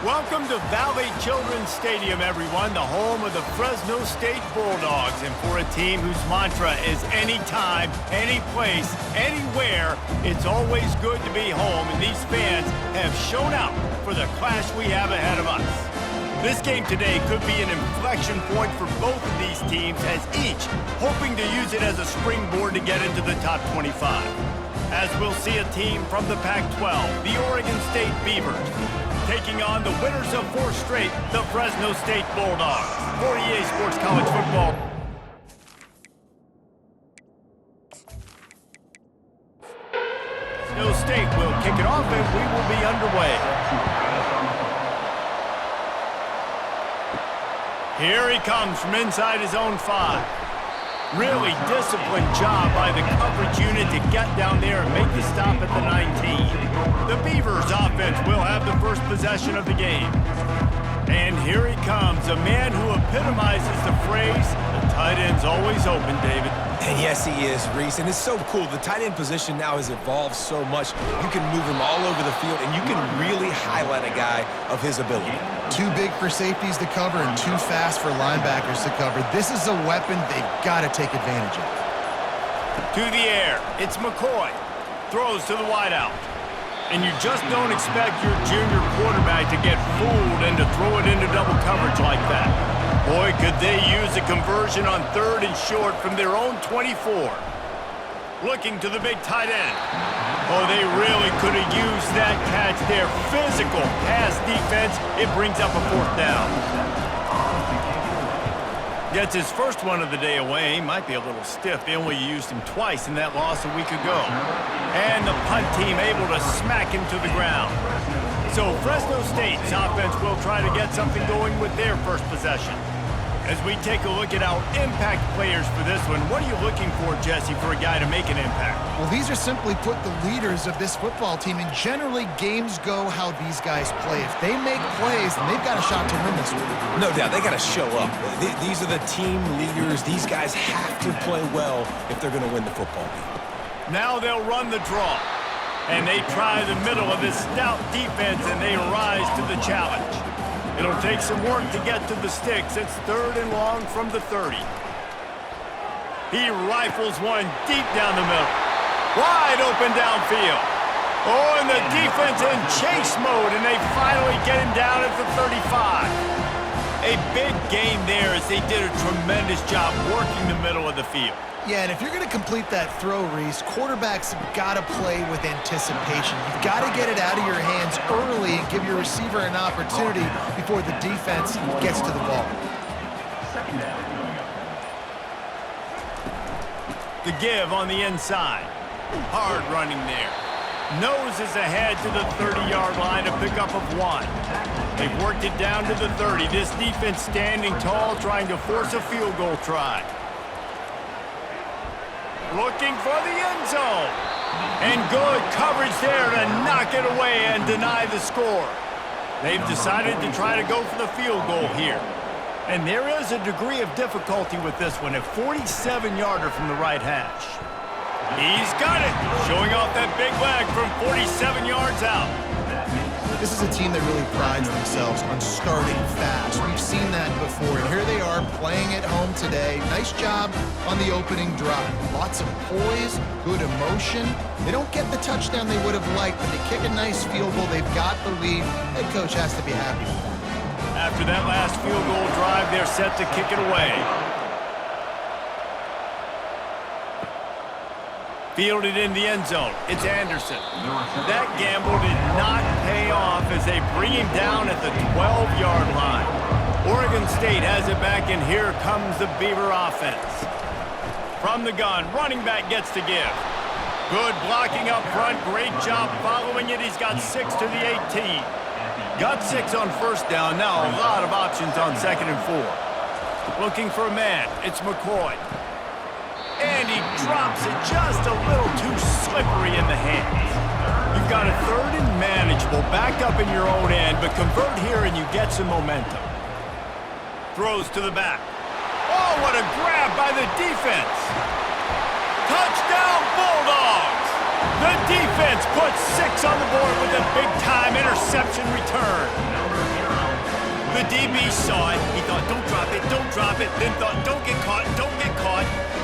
Welcome to Valley Children's Stadium, everyone, the home of the Fresno State Bulldogs. And for a team whose mantra is anytime, any place, anywhere, it's always good to be home. And these fans have shown out for the clash we have ahead of us. This game today could be an inflection point for both of these teams, as each hoping to use it as a springboard to get into the top 25. As we'll see a team from the Pac-12, the Oregon State Beavers, taking on the winners of 4 straight, the Fresno State Bulldogs. For EA Sports College Football. Fresno State will kick it off and we will be underway. Here he comes from inside his own 5. Really disciplined job by the coverage unit to get down there and make the stop at the 19. The Beavers offense will have the first possession of the game. And here he comes, a man who epitomizes the phrase, the tight end's always open, David. And yes, he is, Reese, and it's so cool. The tight end position now has evolved so much. You can move him all over the field, and you can really highlight a guy of his ability. Too big for safeties to cover and too fast for linebackers to cover. This is a weapon they've got to take advantage of. To the air, it's McCoy. Throws to the wideout. And you just don't expect your junior quarterback to get fooled and to throw it into double coverage like that. Boy, could they use a conversion on 3rd and short from their own 24. Looking to the big tight end. Oh, they really could have used that catch there. Physical pass defense. It brings up a 4th down. Gets his first one of the day away. Might be a little stiff. They only used him twice in that loss a week ago. And the punt team able to smack him to the ground. So Fresno State's offense will try to get something going with their first possession. As we take a look at our impact players for this one, what are you looking for, Jesse, for a guy to make an impact? Well, these are simply put the leaders of this football team, and generally games go how these guys play. If they make plays, then they've got a shot to win this one. No doubt, they got to show up. These are the team leaders. These guys have to play well if they're going to win the football game. Now they'll run the draw. And they try the middle of this stout defense, and they rise to the challenge. It'll take some work to get to the sticks. It's 3rd and long from the 30. He rifles one deep down the middle. Wide open downfield. Oh, and the defense in chase mode, and they finally get him down at the 35. A big gain there as they did a tremendous job working the middle of the field. Yeah, and if you're going to complete that throw, Reese, quarterbacks have got to play with anticipation. You've got to get it out of your hands early and give your receiver an opportunity before the defense gets to the ball. The give on the inside. Hard running there. Noses ahead to the 30-yard line, a pickup of 1. They've worked it down to the 30. This defense standing tall, trying to force a field goal try. Looking for the end zone. And good coverage there to knock it away and deny the score. They've decided to try to go for the field goal here. And there is a degree of difficulty with this one, a 47-yarder from the right hash. He's got it, showing off that big leg from 47 yards out. This is a team that really prides themselves on starting fast. We've seen that before, and here they are playing at home today. Nice job on the opening drive. Lots of poise, good emotion. They don't get the touchdown they would have liked, but they kick a nice field goal. They've got the lead. Head coach has to be happy with that. After that last field goal drive, they're set to kick it away. Fielded in the end zone. It's Anderson. That gamble did not pay off as they bring him down at the 12-yard line. Oregon State has it back, and here comes the Beaver offense. From the gun, running back gets to give. Good blocking up front. Great job following it. He's got 6 to the 18. Got 6 on first down. Now a lot of options on 2nd and 4. Looking for a man. It's McCoy. And he drops it just a little too slippery in the hands. You've got a 3rd and manageable, back up in your own end, but convert here and you get some momentum. Throws to the back. Oh, what a grab by the defense. Touchdown, Bulldogs! The defense puts 6 on the board with a big-time interception return. The DB saw it. He thought, don't drop it. Then thought, don't get caught.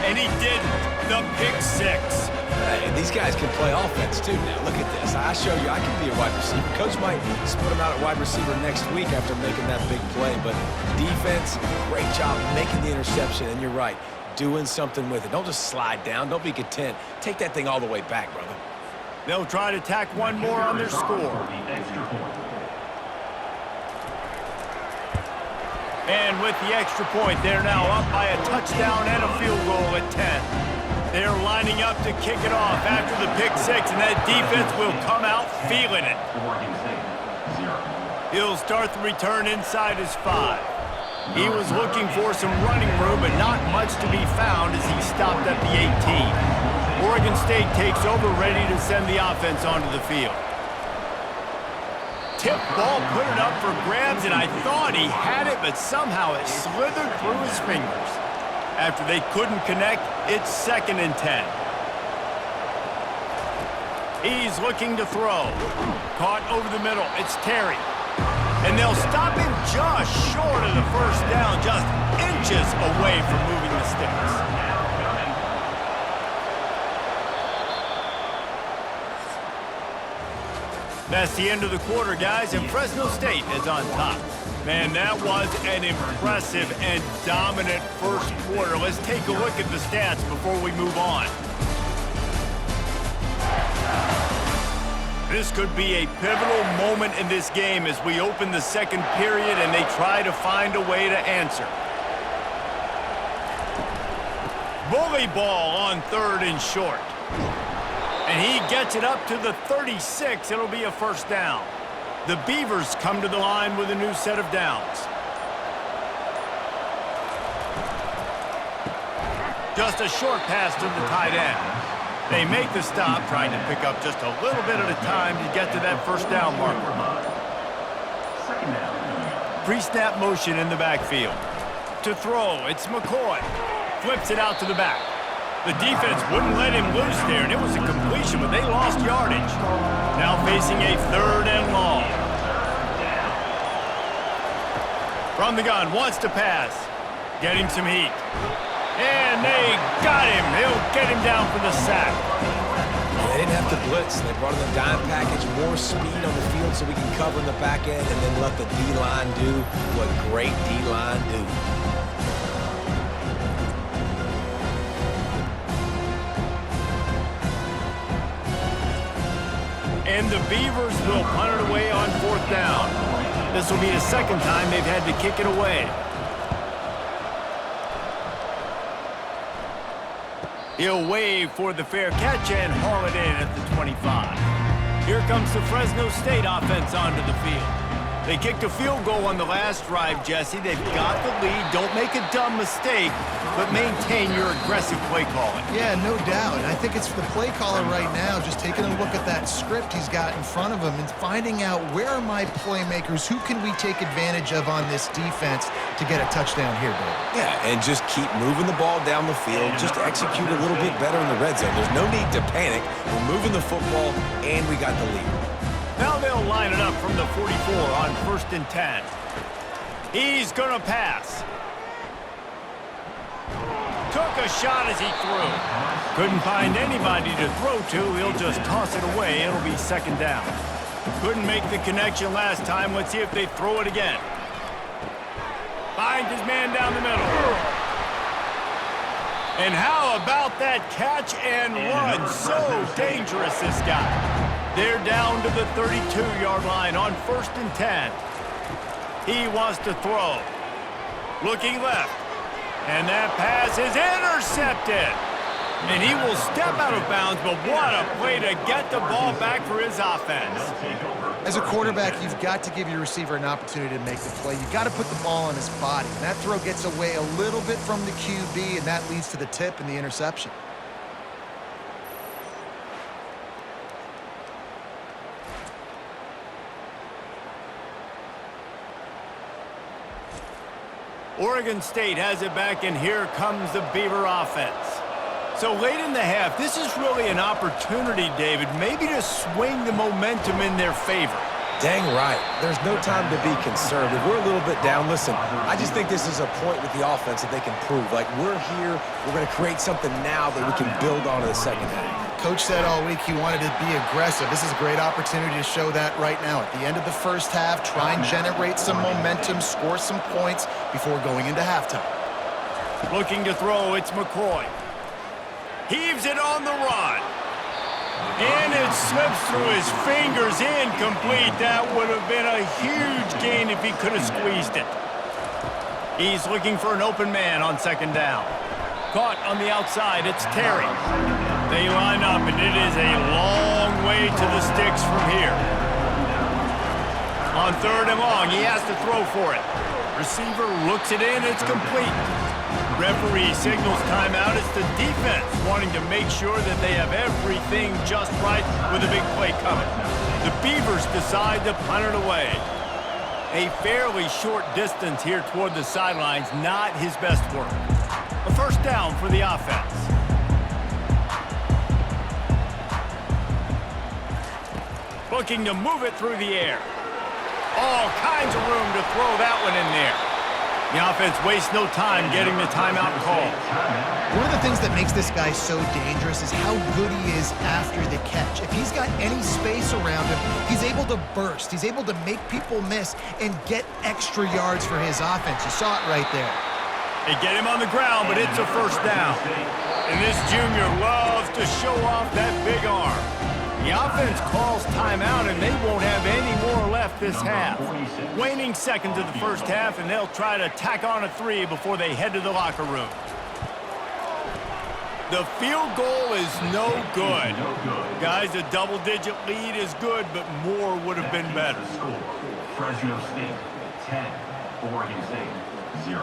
And he didn't. The pick six. Hey, these guys can play offense too now. Look at this. I show you I can be a wide receiver. Coach might split him out at wide receiver next week after making that big play. But defense, great job making the interception. And you're right, doing something with it. Don't just slide down. Don't be content. Take that thing all the way back, brother. They'll try to tack one more on their score. And with the extra point, they're now up by a touchdown and a field goal at 10. They're lining up to kick it off after the pick six, and that defense will come out feeling it. He'll start the return inside his 5. He was looking for some running room, but not much to be found as he stopped at the 18. Oregon State takes over, ready to send the offense onto the field. Tip ball, put it up for grabs, and I thought he had it, but somehow it slithered through his fingers. After they couldn't connect, it's 2nd and 10. He's looking to throw. Caught over the middle. It's Terry. And they'll stop him just short of the first down, just inches away from moving the sticks. That's the end of the quarter, guys, and Fresno State is on top. Man, that was an impressive and dominant first quarter. Let's take a look at the stats before we move on. This could be a pivotal moment in this game as we open the second period and they try to find a way to answer. Bully ball on 3rd and short. And he gets it up to the 36. It'll be a first down. The Beavers come to the line with a new set of downs. Just a short pass to the tight end. They make the stop, trying to pick up just a little bit at a time to get to that first down marker. Pre-snap motion in the backfield. To throw, it's McCoy. Flips it out to the back. The defense wouldn't let him loose there, and it was a completion, but they lost yardage. Now facing a 3rd and long. From the gun, wants to pass. Getting some heat. And they got him. They'll get him down for the sack. They didn't have to blitz. They brought in the dime package, more speed on the field so we can cover in the back end and then let the D-line do what great D-line do. And the Beavers will punt it away on 4th down. This will be the 2nd time they've had to kick it away. He'll wave for the fair catch and haul it in at the 25. Here comes the Fresno State offense onto the field. They kicked a field goal on the last drive, Jesse. They've got the lead. Don't make a dumb mistake, but maintain your aggressive play calling. Yeah, no doubt. And I think it's the play caller right now just taking a look at that script he's got in front of him and finding out where are my playmakers, who can we take advantage of on this defense to get a touchdown here, Dave. Yeah, and just keep moving the ball down the field. Just execute a little bit better in the red zone. There's no need to panic. We're moving the football, and we got the lead. Now they'll line it up from the 44 on 1st and 10. He's going to pass. Took a shot as he threw. Couldn't find anybody to throw to. He'll just toss it away. It'll be 2nd down. Couldn't make the connection last time. Let's see if they throw it again. Finds his man down the middle. And how about that catch and run? So dangerous, this guy. They're down to the 32-yard line on 1st and 10. He wants to throw. Looking left. And that pass is intercepted. And he will step out of bounds, but what a play to get the ball back for his offense. As a quarterback, you've got to give your receiver an opportunity to make the play. You've got to put the ball on his body. And that throw gets away a little bit from the QB, and that leads to the tip and the interception. Oregon State has it back, and here comes the Beaver offense. So late in the half, this is really an opportunity, David, maybe to swing the momentum in their favor. Dang right. There's no time to be concerned. If we're a little bit down, listen, I just think this is a point with the offense that they can prove. Like, we're here, we're going to create something now that we can build on in the second half. Coach said all week he wanted to be aggressive. This is a great opportunity to show that right now. At the end of the first half, try and generate some momentum, score some points before going into halftime. Looking to throw, it's McCoy. Heaves it on the run. And it slips through his fingers, incomplete. That would have been a huge gain if he could have squeezed it. He's looking for an open man on second down. Caught on the outside, it's Terry. They line up, and it is a long way to the sticks from here. On third and long, he has to throw for it. Receiver looks it in, it's complete. Referee signals timeout. It's the defense wanting to make sure that they have everything just right with a big play coming. The Beavers decide to punt it away. A fairly short distance here toward the sidelines, not his best work. A first down for the offense. Looking to move it through the air. All kinds of room to throw that one in there. The offense wastes no time getting the timeout call. One of the things that makes this guy so dangerous is how good he is after the catch. If he's got any space around him, he's able to burst. He's able to make people miss and get extra yards for his offense. You saw it right there. They get him on the ground, but it's a first down. And this junior loves to show off that big arm. The offense calls timeout, and they won't have any more left this half. Waning seconds of the first half, and they'll try to tack on a 3 before they head to the locker room. The field goal is no good. Guys, a double-digit lead is good, but more would have been better. Fresno State 10, Oregon State 0.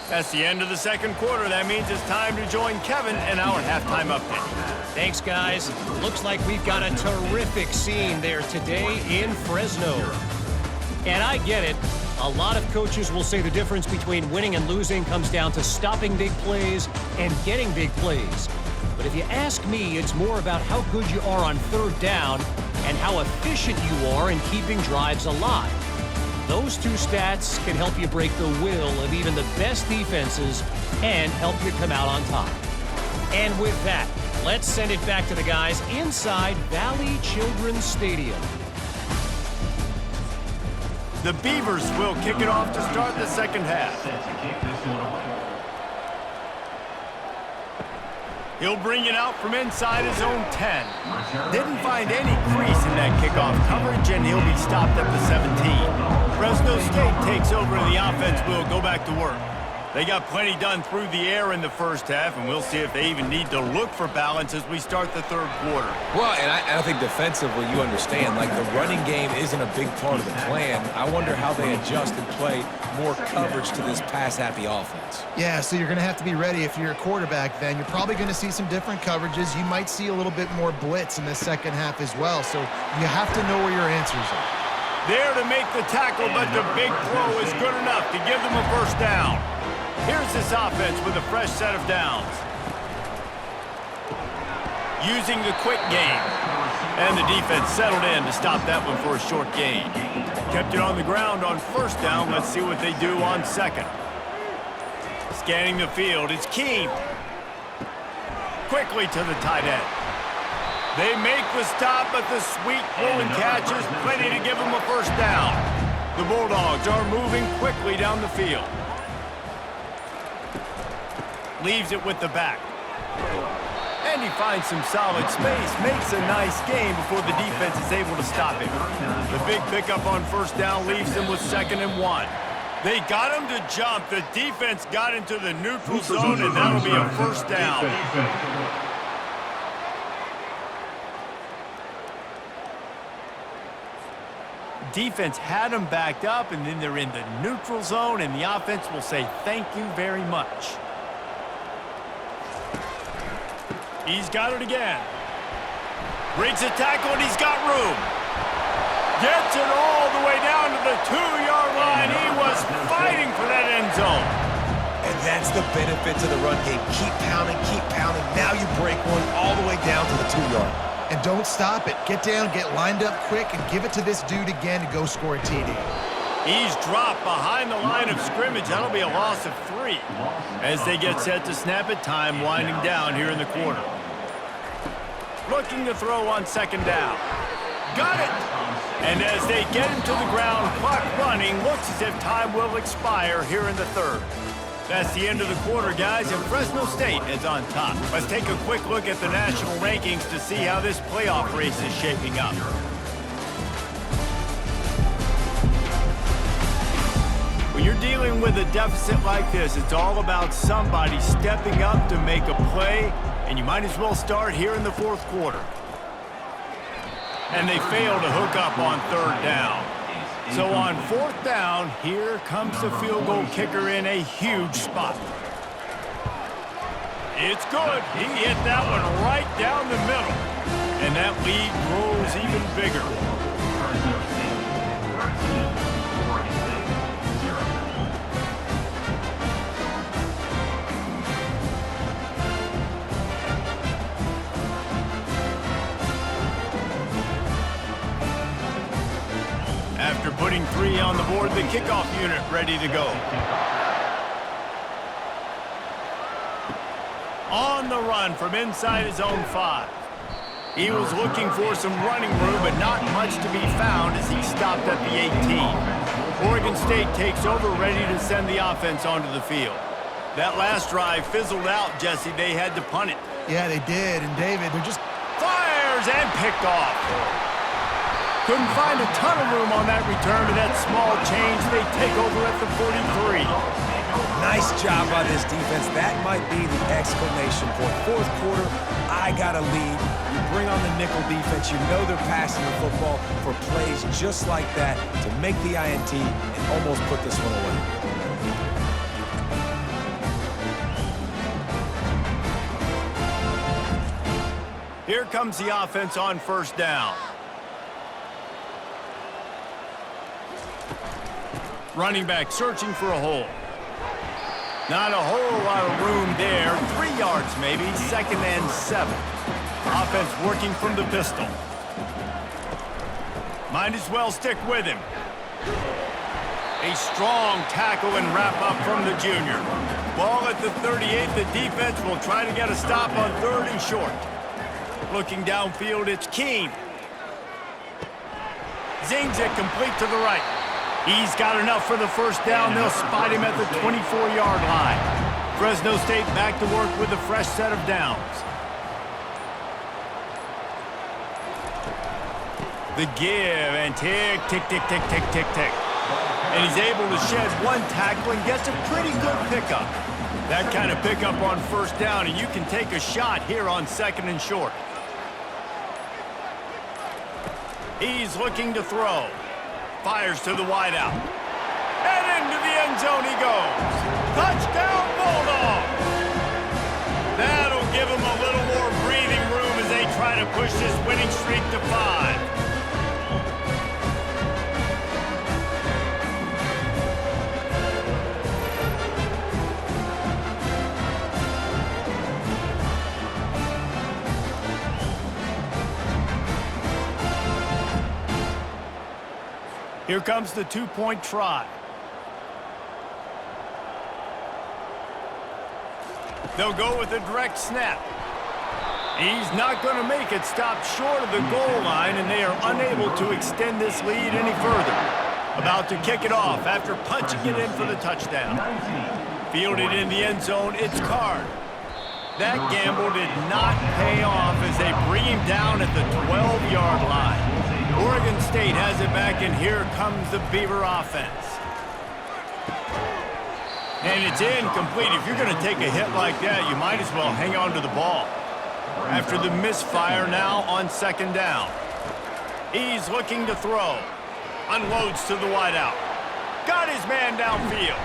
That's the end of the second quarter. That means it's time to join Kevin in our halftime update. Thanks, guys. Looks like we've got a terrific scene there today in Fresno. And I get it. A lot of coaches will say the difference between winning and losing comes down to stopping big plays and getting big plays. But if you ask me, it's more about how good you are on third down and how efficient you are in keeping drives alive. Those two stats can help you break the will of even the best defenses and help you come out on top. And with that, let's send it back to the guys inside Valley Children's Stadium. The Beavers will kick it off to start the second half. He'll bring it out from inside his own 10. Didn't find any crease in that kickoff coverage, and he'll be stopped at the 17. Fresno State takes over, and the offense will go back to work. They got plenty done through the air in the first half, and we'll see if they even need to look for balance as we start the third quarter. Well, and I think defensively, you understand, like the running game isn't a big part of the plan. I wonder how they adjust and play more coverage to this pass-happy offense. Yeah, so you're going to have to be ready if you're a quarterback then. You're probably going to see some different coverages. You might see a little bit more blitz in the second half as well, so you have to know where your answers are. There to make the tackle, but the big throw is good enough to give them a first down. Here's this offense with a fresh set of downs. Using the quick game. And the defense settled in to stop that one for a short gain. Kept it on the ground on first down. Let's see what they do on second. Scanning the field, it's Keene. Quickly to the tight end. They make the stop, but the sweet throw and catch is plenty to give them a first down. The Bulldogs are moving quickly down the field. Leaves it with the back. And he finds some solid space. Makes a nice game before the defense is able to stop him. The big pickup on first down leaves them with 2nd and 1. They got him to jump. The defense got into the neutral zone, and that'll be a first down. Defense had them backed up, and then they're in the neutral zone, and the offense will say thank you very much. He's got it again. Breaks a tackle, and he's got room. Gets it all the way down to the 2-yard line. He was fighting for that end zone. And that's the benefit to the run game. Keep pounding, keep pounding. Now you break one all the way down to the 2-yard. And don't stop it. Get down, get lined up quick, and give it to this dude again to go score a TD. He's dropped behind the line of scrimmage. That'll be a loss of 3. As they get set to snap it, time winding down here in the quarter. Looking to throw on second down. Got it! And as they get him to the ground, clock running, looks as if time will expire here in the third. That's the end of the quarter, guys, and Fresno State is on top. Let's take a quick look at the national rankings to see how this playoff race is shaping up. When you're dealing with a deficit like this, it's all about somebody stepping up to make a play, and you might as well start here in the fourth quarter. And they fail to hook up on third down. So on fourth down, here comes the field goal kicker in a huge spot. It's good. He hit that one right down the middle. And that lead grows even bigger. After putting 3 on the board, the kickoff unit ready to go. On the run from inside his own 5. He was looking for some running room, but not much to be found as he stopped at the 18. Oregon State takes over, ready to send the offense onto the field. That last drive fizzled out, Jesse. They had to punt it. Yeah, they did. And David, they're just... Fires and picked off. Couldn't find a ton of room on that return to that small change. They take over at the 43. Nice job by this defense. That might be the exclamation point. Fourth quarter, I got a lead. You bring on the nickel defense. You know they're passing the football for plays just like that to make the INT and almost put this one away. Here comes the offense on first down. Running back searching for a hole. Not a whole lot of room there. 3 yards maybe, 2nd and 7. Offense working from the pistol. Might as well stick with him. A strong tackle and wrap up from the junior. Ball at the 38. The defense will try to get a stop on 3rd and short. Looking downfield, it's Keene. Zings it complete to the right. He's got enough for the first down. They'll spot him at the 24-yard line. Fresno State back to work with a fresh set of downs. The give and tick, tick, tick, tick, tick, tick, tick. And he's able to shed 1 tackle and gets a pretty good pickup. That kind of pickup on first down, and you can take a shot here on 2nd and short. He's looking to throw. Fires to the wideout. And into the end zone he goes. Touchdown, Bulldogs! That'll give them a little more breathing room as they try to push this winning streak to 5. Here comes the 2-point try. They'll go with a direct snap. He's not going to make it. Stopped short of the goal line, and they are unable to extend this lead any further. About to kick it off after punching it in for the touchdown. Fielded in the end zone, it's Card. That gamble did not pay off as they bring him down at the 12-yard line. Oregon State has it back, and here comes the Beaver offense. And it's incomplete. If you're going to take a hit like that, you might as well hang on to the ball. After the misfire, now on 2nd down. He's looking to throw. Unloads to the wideout. Got his man downfield.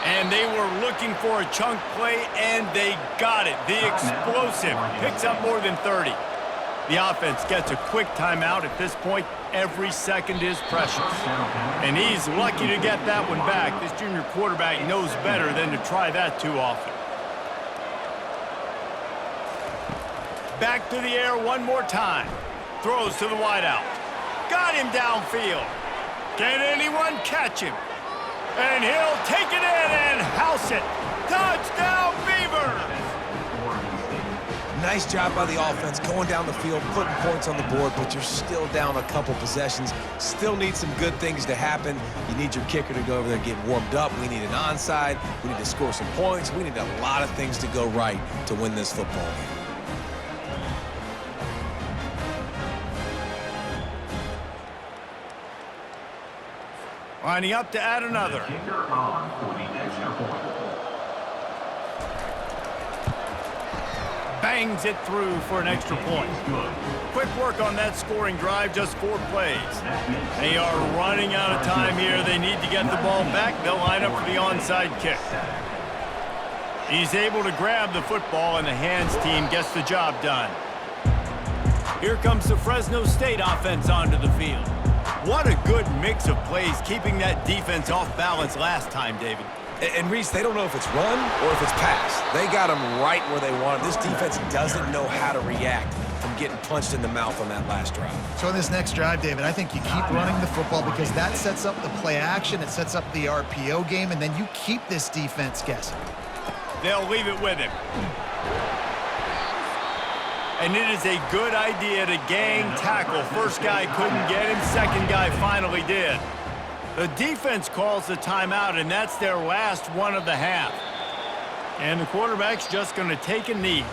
And they were looking for a chunk play, and they got it. The explosive picks up more than 30. The offense gets a quick timeout. At this point, every second is precious. And he's lucky to get that one back. This junior quarterback knows better than to try that too often. Back to the air one more time. Throws to the wideout. Got him downfield. Can anyone catch him? And he'll take it in and house it. Touchdown, Beavers! Nice job by the offense going down the field, putting points on the board, but you're still down a couple possessions. Still need some good things to happen. You need your kicker to go over there and get warmed up. We need an onside. We need to score some points. We need a lot of things to go right to win this football game. Lining up to add another. Kicker on for the extra point. Bangs it through for an extra point. Quick work on that scoring drive, just 4 plays. They are running out of time here. They need to get the ball back. They'll line up for the onside kick. He's able to grab the football, and the hands team gets the job done. Here comes the Fresno State offense onto the field. What a good mix of plays, keeping that defense off balance last time, David. And Reese, they don't know if it's run or if it's pass. They got them right where they want them. This defense doesn't know how to react from getting punched in the mouth on that last drive. So in this next drive, David, I think you keep running the football because that sets up the play action, it sets up the RPO game, and then you keep this defense guessing. They'll leave it with him. And it is a good idea to gang tackle. First guy couldn't get him, second guy finally did. The defense calls the timeout, and that's their last one of the half. And the quarterback's just going to take a knee.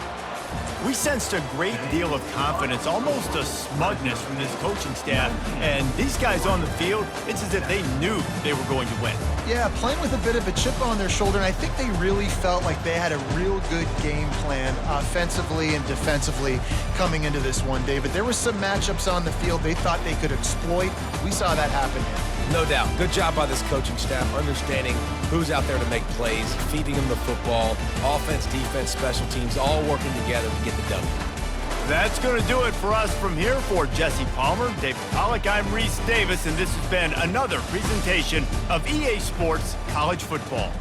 We sensed a great deal of confidence, almost a smugness from this coaching staff. And these guys on the field, it's as if they knew they were going to win. Yeah, playing with a bit of a chip on their shoulder, and I think they really felt like they had a real good game plan offensively and defensively coming into this one, David. There were some matchups on the field they thought they could exploit. We saw that happen here. No doubt. Good job by this coaching staff, understanding who's out there to make plays, feeding them the football, offense, defense, special teams, all working together to get the W. That's going to do it for us from here. For Jesse Palmer, David Pollack, I'm Reese Davis, and this has been another presentation of EA Sports College Football.